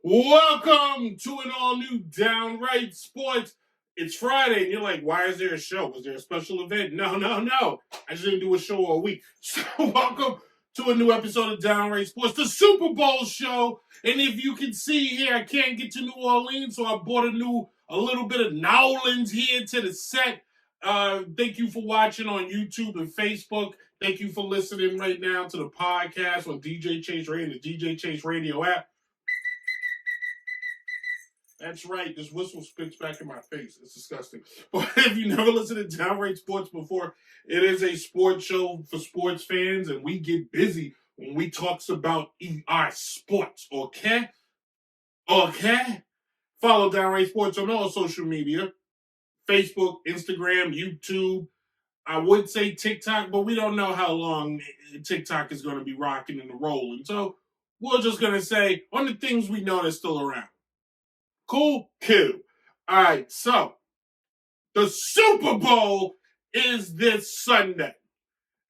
Welcome to an all-new Downright Sports. It's Friday, and you're like, why is there a show? Was there a special event? No. I just didn't do a show all week. So welcome to a new episode of Downright Sports, the Super Bowl show. And if you can see here, I can't get to New Orleans, so I bought a little bit of Nowlands here to the set. Thank you for watching on YouTube and Facebook. Thank you for listening right now to the podcast on DJ Chase Radio and the DJ Chase Radio app. That's right. This whistle spits back in my face. It's disgusting. But if you never listened to Downright Sports before, it is a sports show for sports fans, and we get busy when we talks about our sports. Okay? Follow Downright Sports on all social media: Facebook, Instagram, YouTube. I would say TikTok, but we don't know how long TikTok is going to be rocking and rolling. So we're just going to say on the things we know that's still around. Cool. All right, so the Super Bowl is this Sunday,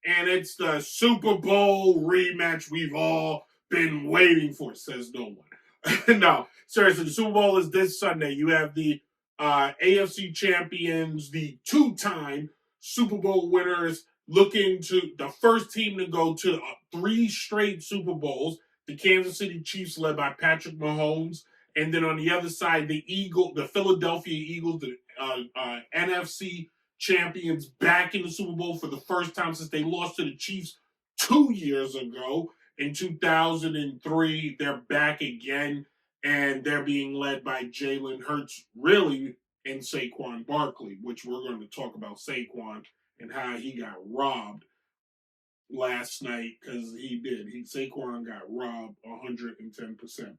and it's the Super Bowl rematch we've all been waiting for, says no one. No, seriously, the Super Bowl is this Sunday. You have the AFC champions, the two-time Super Bowl winners, looking to the first team to go to 3 straight Super Bowls. The Kansas City Chiefs, led by Patrick Mahomes. And then on the other side, the Philadelphia Eagles, the NFC champions, back in the Super Bowl for the first time since they lost to the Chiefs 2 years ago. In 2003, they're back again, and they're being led by Jalen Hurts, really, and Saquon Barkley, which we're going to talk about Saquon and how he got robbed last night, because he did. Saquon got robbed 110%.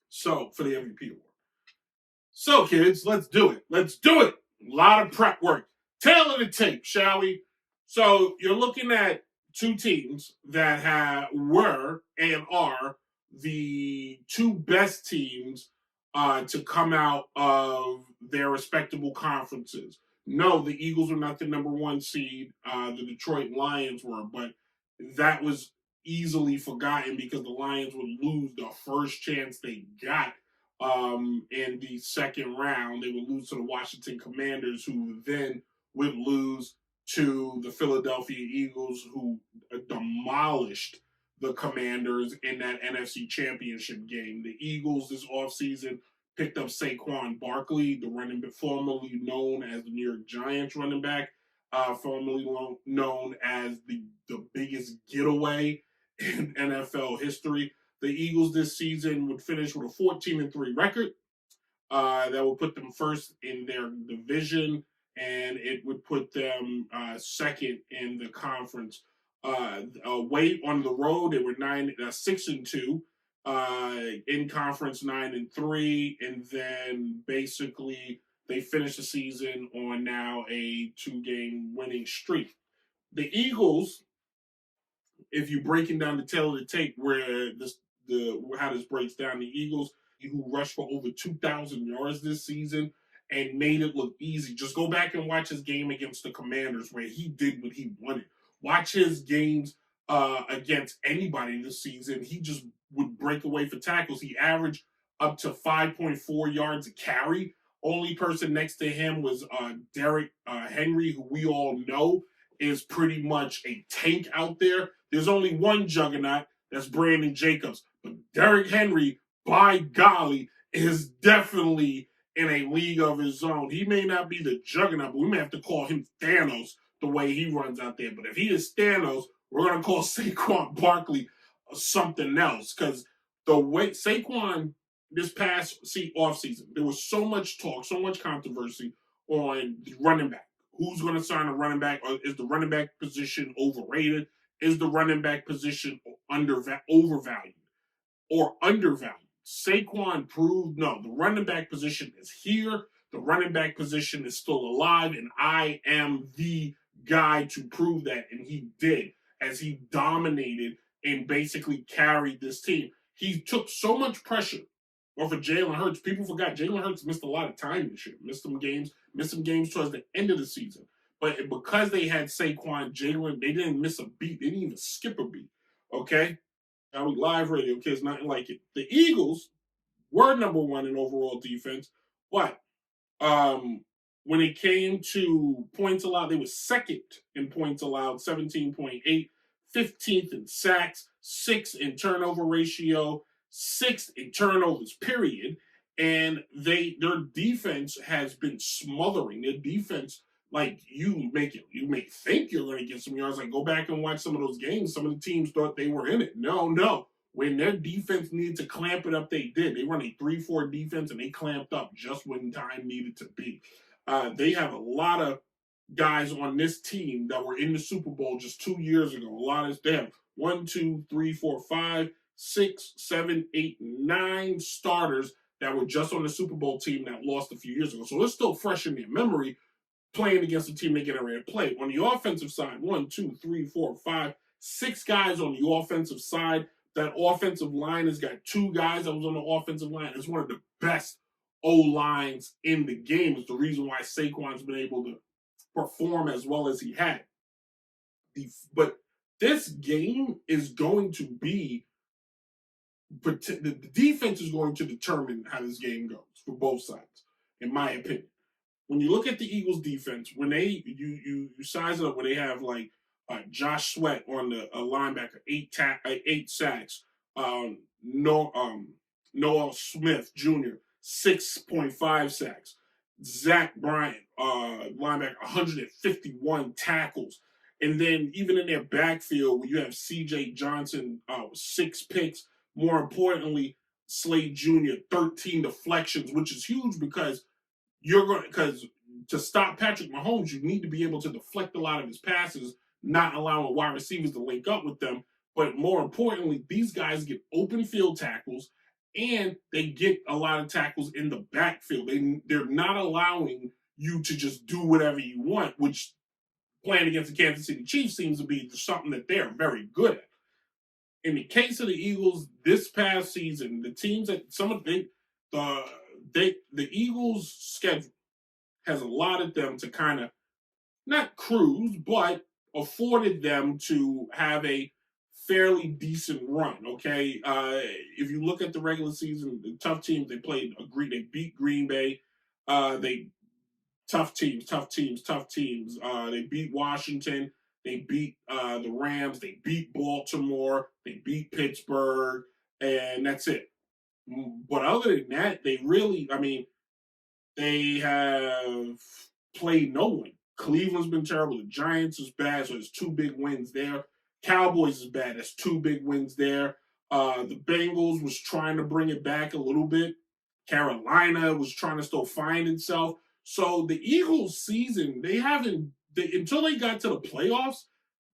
So, for the MVP award. So, kids, let's do it. A lot of prep work. Tail of the tape, shall we? So, you're looking at 2 teams that were and are the 2 best teams to come out of their respectable conferences. No, the Eagles were not the number 1 seed. The Detroit Lions were, but that was easily forgotten because the Lions would lose the first chance they got in the second round. They would lose to the Washington Commanders, who then would lose to the Philadelphia Eagles, who demolished the Commanders in that NFC Championship game. The Eagles this offseason picked up Saquon Barkley, the running back formerly known as the New York Giants running back, formerly known as the biggest getaway in NFL history. The Eagles this season would finish with a 14-3 record. That would put them first in their division, and it would put them second in the conference. Away on the road, they were 6-2. In conference 9-3, and then basically they finished the season on now a 2-game winning streak. The Eagles, if you're breaking down the tail of the tape, where how this breaks down, the Eagles, who rushed for over 2,000 yards this season and made it look easy. Just go back and watch his game against the Commanders, where he did what he wanted. Watch his games against anybody this season. He just would break away for tackles. He averaged up to 5.4 yards a carry. Only person next to him was Derrick Henry, who we all know is pretty much a tank out there. There's only one juggernaut, that's Brandon Jacobs. But Derrick Henry, by golly, is definitely in a league of his own. He may not be the juggernaut, but we may have to call him Thanos the way he runs out there. But if he is Thanos, we're going to call Saquon Barkley something else. Because the way Saquon, this past offseason, there was so much talk, so much controversy on the running back. Who's going to sign a running back? Or is the running back position overrated? Is the running back position overvalued or undervalued? Saquon proved no. The running back position is here. The running back position is still alive, and I am the guy to prove that. And he did, as he dominated and basically carried this team. He took so much pressure off of Jalen Hurts. People forgot Jalen Hurts missed a lot of time this year. Missed some games towards the end of the season. But because they had Saquon, Jalen, they didn't miss a beat. They didn't even skip a beat. Okay? Now we live radio, kids, nothing like it. The Eagles, were number one in overall defense, but um, when it came to points allowed, they were second in points allowed, 17.8, 15th in sacks, sixth in turnover ratio, sixth in turnovers, period. And their defense has been smothering. Their defense, like you may think you're going to get some yards. Like go back and watch some of those games. Some of the teams thought they were in it. No. When their defense needed to clamp it up, they did. They run a 3-4 defense, and they clamped up just when time needed to be. They have a lot of guys on this team that were in the Super Bowl just 2 years ago. They have 1, 2, 3, 4, 5, 6, 7, 8, 9 starters that were just on the Super Bowl team that lost a few years ago. So it's still fresh in their memory playing against the team they get ready to play. On the offensive side, 1, 2, 3, 4, 5, 6 guys on the offensive side. That offensive line has got 2 guys that was on the offensive line. It's one of the best O-lines in the game. It's the reason why Saquon's been able to perform as well as he had. But this game is going to be, the defense is going to determine how this game goes for both sides, in my opinion. When you look at the Eagles defense, when you size it up, when they have like Josh Sweat on the linebacker, 8 sacks. Noah Smith Jr. 6.5 sacks. Zach Bryant, linebacker, 151 tackles. And then even in their backfield, where you have C.J. Johnson, 6 picks. More importantly, Slade Jr. 13 deflections, which is huge because to stop Patrick Mahomes, you need to be able to deflect a lot of his passes, not allowing wide receivers to link up with them. But more importantly, these guys get open field tackles, and they get a lot of tackles in the backfield. They're not allowing you to just do whatever you want, which playing against the Kansas City Chiefs seems to be something that they're very good at. In the case of the Eagles this past season, the teams that the Eagles' schedule has allotted them to kind of not cruise, but afforded them to have a fairly decent run. Okay, if you look at the regular season, the tough teams they played, they beat Green Bay. They tough teams. They beat Washington. They beat the Rams. They beat Baltimore. They beat Pittsburgh, and that's it. But other than that, they have played no one. Cleveland's been terrible. The Giants is bad, so there's 2 big wins there. Cowboys is bad. That's 2 big wins there. The Bengals was trying to bring it back a little bit. Carolina was trying to still find itself. So the Eagles season, until they got to the playoffs,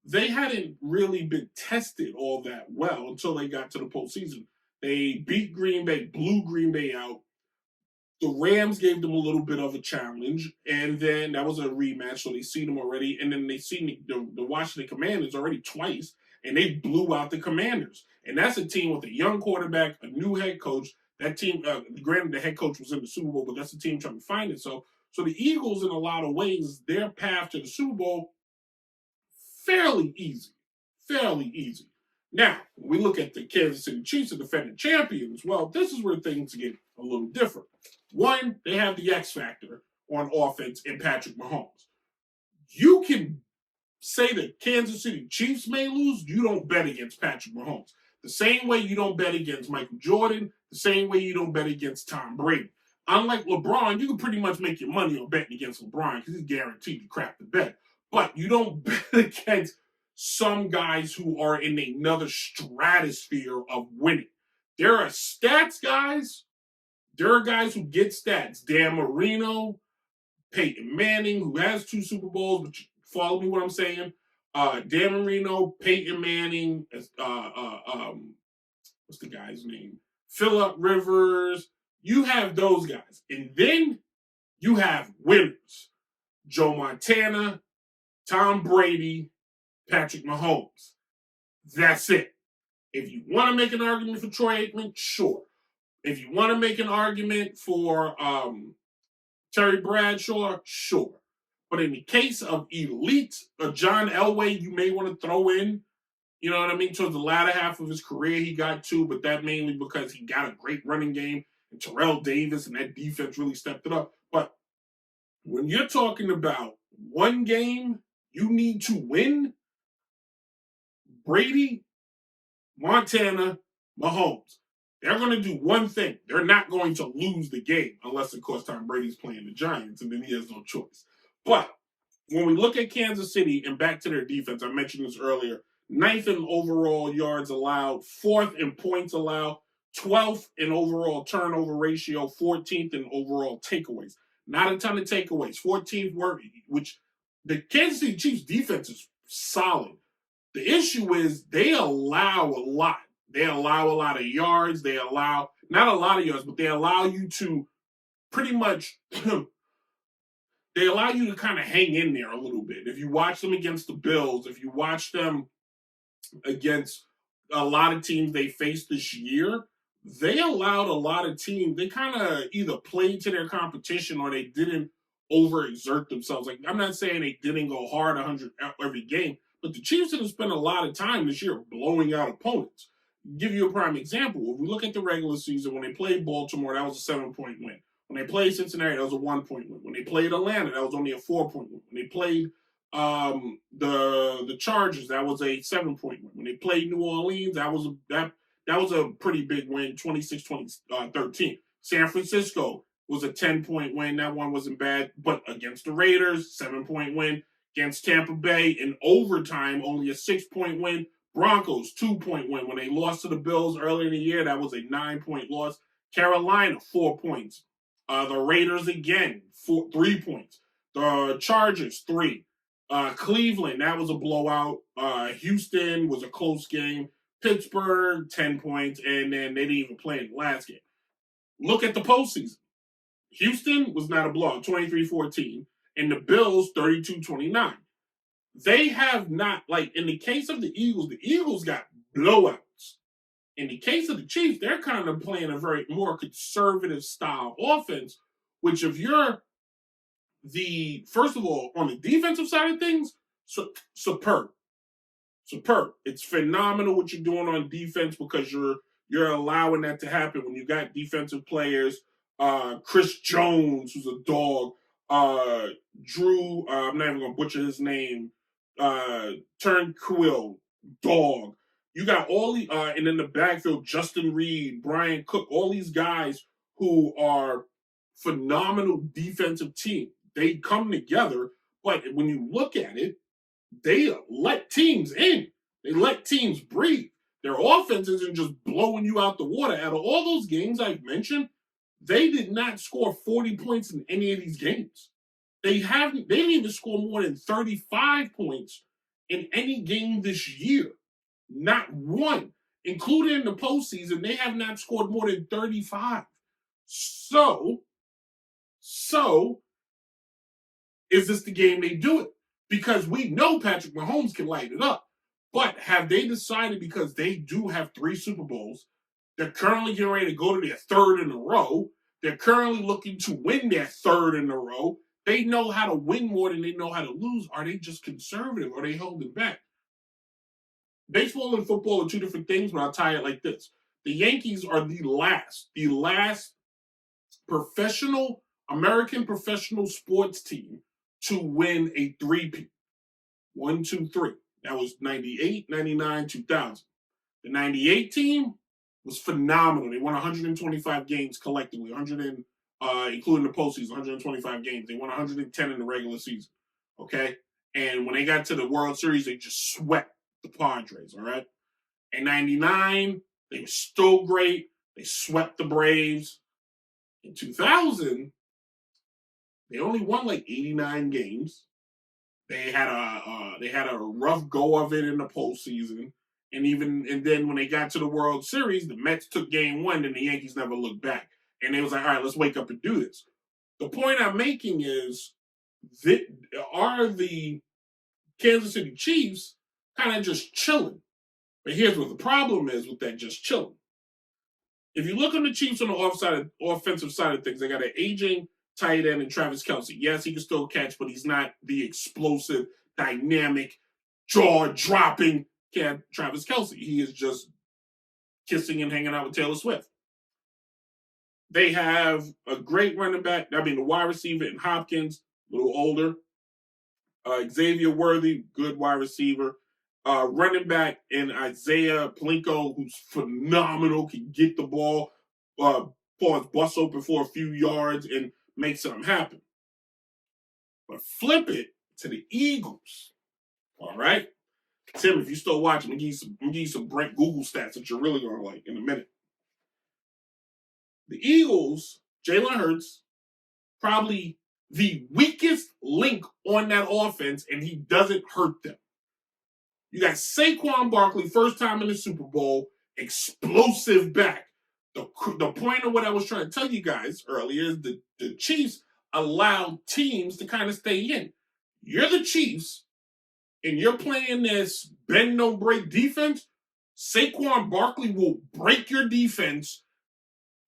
they hadn't really been tested all that well until they got to the postseason. They beat Green Bay, blew Green Bay out. The Rams gave them a little bit of a challenge, and then that was a rematch, so they seen them already. And then they seen the Washington Commanders already twice, and they blew out the Commanders. And that's a team with a young quarterback, a new head coach. That team, granted, the head coach was in the Super Bowl, but that's a team trying to find it. So the Eagles, in a lot of ways, their path to the Super Bowl, fairly easy. Now, when we look at the Kansas City Chiefs, the defending champions, well, this is where things get a little different. One, they have the X factor on offense in Patrick Mahomes. You can say that Kansas City Chiefs may lose, you don't bet against Patrick Mahomes. The same way you don't bet against Michael Jordan, the same way you don't bet against Tom Brady. Unlike LeBron, you can pretty much make your money on betting against LeBron because he's guaranteed to crap the bet. But you don't bet against some guys who are in another stratosphere of winning. There are stats guys. There are guys who get stats. Dan Marino, Peyton Manning, who has 2 Super Bowls, but you follow me what I'm saying. Dan Marino, Peyton Manning, what's the guy's name? Phillip Rivers. You have those guys. And then you have winners. Joe Montana, Tom Brady, Patrick Mahomes. That's it. If you want to make an argument for Troy Aikman, sure. If you want to make an argument for Terry Bradshaw, sure. But in the case of elite, John Elway, you may want to throw in, you know what I mean? Towards the latter half of his career, he got 2, but that mainly because he got a great running game and Terrell Davis and that defense really stepped it up. But when you're talking about one game you need to win, Brady, Montana, Mahomes, they're going to do one thing. They're not going to lose the game unless, of course, Tom Brady's playing the Giants, and then he has no choice. But when we look at Kansas City and back to their defense, I mentioned this earlier, 9th in overall yards allowed, 4th in points allowed, 12th in overall turnover ratio, 14th in overall takeaways. Not a ton of takeaways. 14th were, which the Kansas City Chiefs defense is solid. The issue is they allow a lot. They allow a lot of yards. They allow, not a lot of yards, but they allow you to pretty much, they allow you to kind of hang in there a little bit. If you watch them against the Bills, if you watch them against a lot of teams they faced this year, they allowed a lot of teams, they kind of either played to their competition or they didn't overexert themselves. Like, I'm not saying they didn't go hard 100 every game, but the Chiefs didn't spend a lot of time this year blowing out opponents. Give you a prime example. If we look at the regular season, when they played Baltimore, that was a 7-point win. When they played Cincinnati, that was a 1-point win. When they played Atlanta, that was only a 4-point win. When they played the Chargers, that was a 7-point win. When they played New Orleans, that was a pretty big win, 26-13. San Francisco was a 10-point win. That one wasn't bad. But against the Raiders, 7-point win. Against Tampa Bay in overtime, only a 6-point win. Broncos, 2-point win. When they lost to the Bills earlier in the year, that was a 9-point loss. Carolina, 4 points. The Raiders again, 3 points. The Chargers, 3. Cleveland, that was a blowout. Houston was a close game. Pittsburgh, 10 points, and then they didn't even play in the last game. Look at the postseason. Houston was not a blowout, 23-14, and the Bills, 32-29. They have not, like, in the case of the Eagles got blowouts. In the case of the Chiefs, they're kind of playing a very more conservative style offense, which if you're first of all, on the defensive side of things, superb. It's phenomenal what you're doing on defense because you're allowing that to happen when you got defensive players. Chris Jones, who's a dog. Drew, I'm not even going to butcher his name. Turnquill, dog. You got all the, and in the backfield, Justin Reed, Brian Cook, all these guys who are phenomenal defensive team. They come together, but when you look at it, they let teams in. They let teams breathe. Their offense isn't just blowing you out the water. Out of all those games I've mentioned, they did not score 40 points in any of these games. They didn't even score more than 35 points in any game this year. Not one. Including in the postseason, they have not scored more than 35. So is this the game they do it? Because we know Patrick Mahomes can light it up. But have they decided, because they do have 3 Super Bowls, they're currently getting ready to go to their 3rd in a row. They're currently looking to win their 3rd in a row. They know how to win more than they know how to lose. Are they just conservative? Are they holding back? Baseball and football are 2 different things, but I'll tie it like this. The Yankees are the last American professional sports team to win a 3-peat. 1, 2, 3. That was 98, 99, 2000. The 98 team was phenomenal. They won 125 games collectively, including the postseason, 125 games. They won 110 in the regular season. Okay? And when they got to the World Series, they just swept the Padres, all right? In 99, they were still great. They swept the Braves. In 2000, they only won like 89 games. They had a rough go of it in the postseason, and then when they got to the World Series, the Mets took Game 1, and the Yankees never looked back. And they was like, all right, let's wake up and do this. The point I'm making is, are the Kansas City Chiefs kind of just chilling? But here's what the problem is with that just chilling. If you look on the Chiefs on the offensive side of things, they got an aging tight end and Travis Kelce. Yes, he can still catch, but he's not the explosive, dynamic, jaw-dropping Travis Kelce. He is just kissing and hanging out with Taylor Swift. They have a great running back. I mean, the wide receiver in Hopkins, a little older. Xavier Worthy, good wide receiver. Running back in Isaiah Plinko, who's phenomenal, can get the ball, pause, bust open for a few yards and make something happen. But flip it to the Eagles. All right? Tim, if you still watching, I'm going to give you some Brent Google stats that you're really going to like in a minute. The Eagles, Jalen Hurts, probably the weakest link on that offense, and he doesn't hurt them. You got Saquon Barkley, first time in the Super Bowl, explosive back. The point of what I was trying to tell you guys earlier is the Chiefs allow teams to kind of stay in. You're the Chiefs, and you're playing this bend no break defense. Saquon Barkley will break your defense,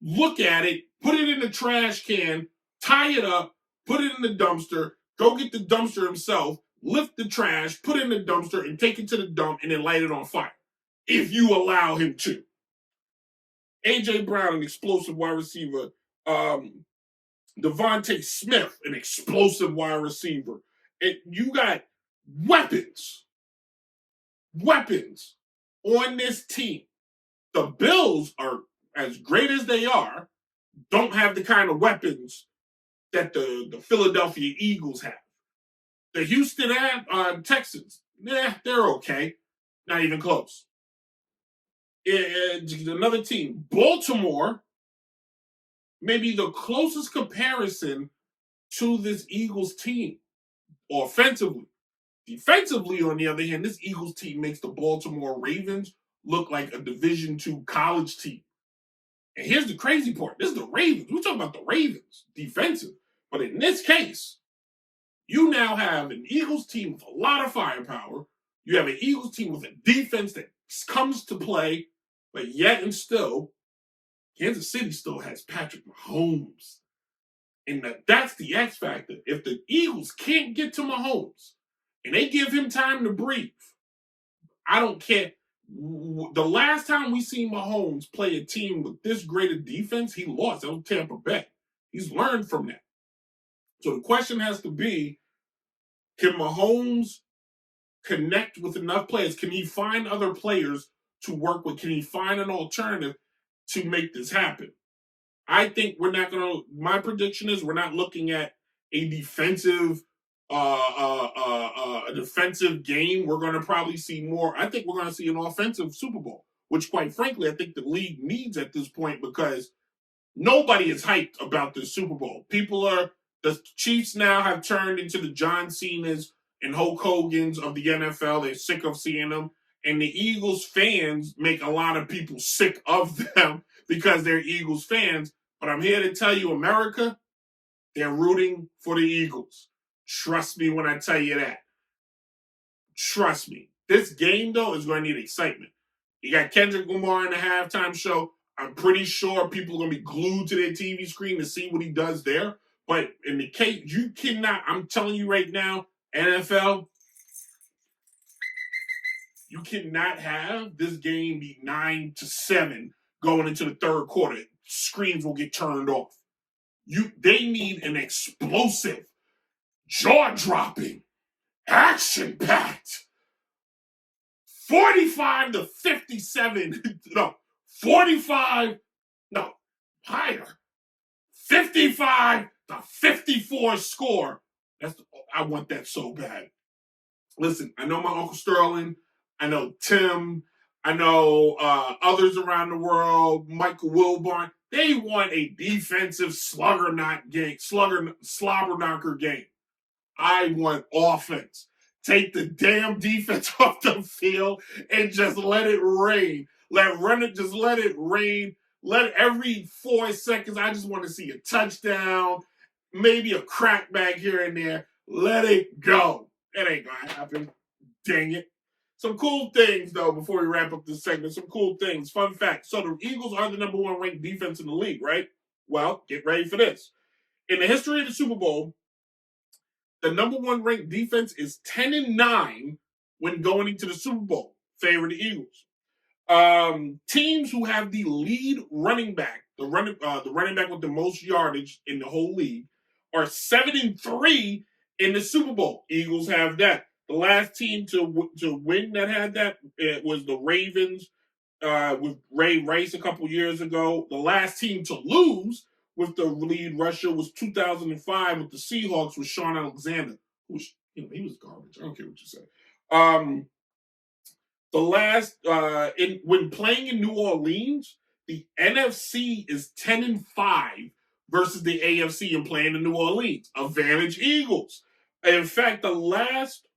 look at it, put it in the trash can, tie it up, put it in the dumpster, go get the dumpster himself, lift the trash, put it in the dumpster, and take it to the dump, and then light it on fire. If you allow him to. A.J. Brown, an explosive wide receiver. Devontae Smith, an explosive wide receiver. And you got weapons on this team. The Bills are, as great as they are, don't have the kind of weapons that the Philadelphia Eagles have. The Houston Texans, they're okay. Not even close. Another team, Baltimore, maybe the closest comparison to this Eagles team offensively. Defensively, on the other hand, this Eagles team makes the Baltimore Ravens look like a Division II college team. And here's the crazy part. This is the Ravens. We're talking about the Ravens, defensive. But in this case, you now have an Eagles team with a lot of firepower. You have an Eagles team with a defense that comes to play, but yet and still, Kansas City still has Patrick Mahomes. And that's the X factor. If the Eagles can't get to Mahomes and they give him time to breathe, I don't care. The last time we seen Mahomes play a team with this great a defense, he lost. That was Tampa Bay. He's learned from that. So the question has to be, can Mahomes connect with enough players? Can he find other players to work with? Can he find an alternative to make this happen? I think we're not going to, my prediction is we're not looking at a defensive game. We're going to probably see more. I think we're going to see an offensive Super Bowl, which quite frankly, I think the league needs at this point because nobody is hyped about this Super Bowl. The Chiefs now have turned into the John Cena's and Hulk Hogan's of the NFL. They're sick of seeing them. And the Eagles fans make a lot of people sick of them because they're Eagles fans. But I'm here to tell you, America, they're rooting for the Eagles. Trust me when I tell you that. Trust me. This game, though, is going to need excitement. You got Kendrick Lamar in the halftime show. I'm pretty sure people are going to be glued to their TV screen to see what he does there. But in the case, you cannot, I'm telling you right now, NFL, you cannot have this game be 9-7 going into the third quarter. Screens will get turned off. They need an explosive, jaw-dropping, action-packed 45-57. No, 45. No, higher. 55-54 score. I want that so bad. Listen, I know my Uncle Sterling. I know Tim. I know others around the world. Michael Wilborn. They want a defensive slobber knocker game. I want offense. Take the damn defense off the field and just let it rain. Just let it rain. Let every 4 seconds, I just want to see a touchdown, maybe a crackback here and there. Let it go. It ain't going to happen. Dang it. Some cool things, though, before we wrap up this segment. Some cool things. Fun fact. So the Eagles are the number 1 ranked defense in the league, right? Well, get ready for this. In the history of the Super Bowl, the number 1 ranked defense is 10-9 when going into the Super Bowl, favoring the Eagles. Teams who have the lead running back, the running back with the most yardage in the whole league, are 7-3 in the Super Bowl. Eagles have that. The last team to win that had that, it was the Ravens with Ray Rice a couple years ago. The last team to lose with the lead rusher was 2005 with the Seahawks with Sean Alexander, who was, he was garbage. I don't care what you say. The last when playing in New Orleans, the NFC is 10-5 versus the AFC and playing in New Orleans. Advantage Eagles. In fact, the last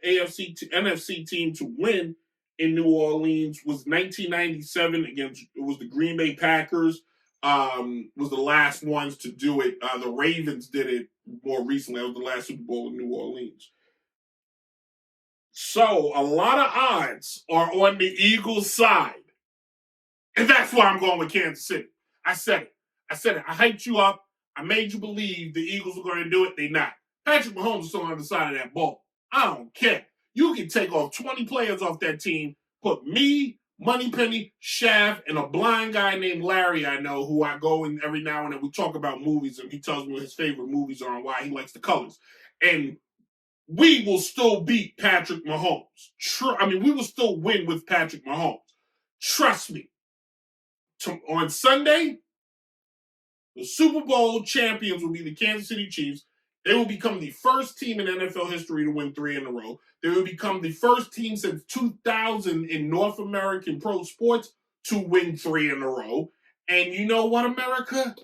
NFC team to win in New Orleans was 1997 against, it was the Green Bay Packers. Was the last ones to do it. The Ravens did it more recently. That was the last Super Bowl in New Orleans. So a lot of odds are on the Eagles' side. And that's why I'm going with Kansas City. I said it. I hyped you up. I made you believe the Eagles were going to do it. They not. Patrick Mahomes is still on the side of that ball. I don't care. You can take off 20 players off that team, put me, Moneypenny, Shaft, and a blind guy named Larry I know, who I go in every now and then. We talk about movies, and he tells me what his favorite movies are and why he likes the colors. And we will still beat Patrick Mahomes. We will still win with Patrick Mahomes. Trust me. On Sunday, the Super Bowl champions will be the Kansas City Chiefs. They will become the first team in NFL history to win 3 in a row. They will become the first team since 2000 in North American pro sports to win 3 in a row. And you know what, America?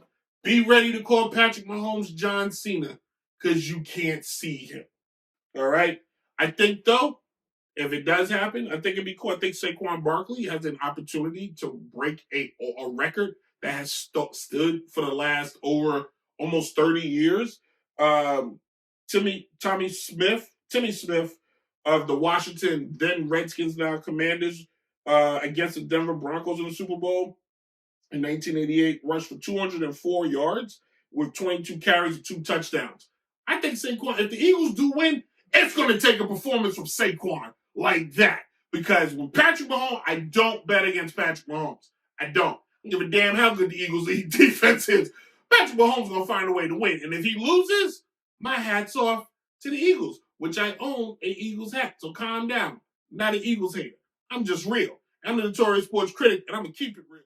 Be ready to call Patrick Mahomes John Cena, because you can't see him. All right? I think, though, if it does happen, I think it'd be cool. I think Saquon Barkley has an opportunity to break a record that has stood for the last over almost 30 years. Timmy Smith of the Washington, then Redskins, now Commanders, against the Denver Broncos in the Super Bowl in 1988, rushed for 204 yards with 22 carries and 2 touchdowns. I think Saquon, if the Eagles do win, it's going to take a performance from Saquon like that. Because with Patrick Mahomes, I don't bet against Patrick Mahomes. I don't. I don't give a damn how good the Eagles' defense is. Patrick Mahomes is going to find a way to win. And if he loses, my hat's off to the Eagles, which I own a Eagles hat. So calm down. I'm not an Eagles hater. I'm just real. I'm the notorious sports critic, and I'm going to keep it real.